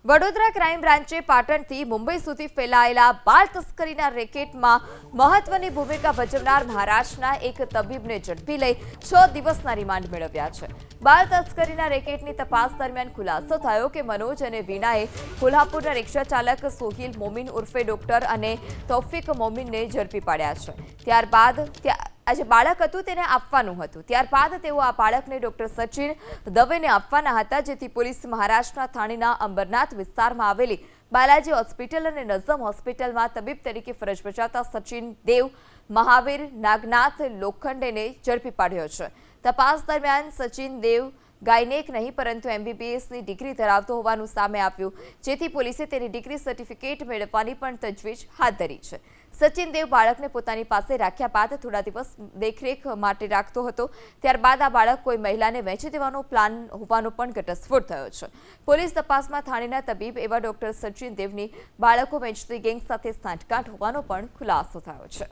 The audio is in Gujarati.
વડોદરા ક્રાઇમ બ્રાન્ચે પાટણથી મુંબઈ સુધી ફેલાયેલા બાળ તસ્કરીના રેકેટમાં મહત્વની ભૂમિકા ભજવનાર મહારાષ્ટ્રના એક તબીબને ઝડપી લઈ 6 દિવસના રિમાન્ડ મેળવ્યા છે। બાળ તસ્કરીના રેકેટની તપાસ દરમિયાન ખુલાસો થયો કે મનોજ અને વીણાએ કોલ્હાપુરના રિક્ષા ચાલક સોહિલ મોમીન ઉર્ફે ડોક્ટર અને તૌફિક મોમીનને ઝડપી પાડ્યા છે। ત્યારબાદ આજે બાળક હતું તેને આપવાનું હતું। ત્યારબાદ તેઓ આ બાળકને ડોક્ટર સચિન દવેને આપવાના હતા, જેથી પોલીસ મહારાષ્ટ્રના થાણીના અંબરનાથ વિસ્તારમાં આવેલી બાલાજી હોસ્પિટલ અને નઝમ હોસ્પિટલમાં તબીબ તરીકે ફરજ બજાવતા સચિન દેવ મહાવીર નાગનાથ લોખંડેને ઝડપી પાડ્યો છે। તપાસ દરમિયાન સચિન દેવ ગાયનેક નહીં પરંતુ MBBSની ડિગ્રી ધરાવતો હોવાનું સામે આવ્યું, જેથી પોલીસે તેની ડિગ્રી સર્ટિફિકેટ મેળવવાની પણ તજવીજ હાથ ધરી છે। સચિન દેવ બાળકને પોતાની પાસે રાખ્યા બાદ થોડા દિવસ દેખરેખ માટે રાખતો હતો। ત્યારબાદ આ બાળક કોઈ મહિલાને વેચી દેવાનો પ્લાન હોવાનો પણ ઘટસ્ફોટ થયો છે। પોલીસ તપાસમાં થાણીના તબીબ એવા ડોક્ટર સચિન દેવની બાળકો વેચતી ગેંગ સાથે સાંઠગાંઠ હોવાનો પણ ખુલાસો થયો છે।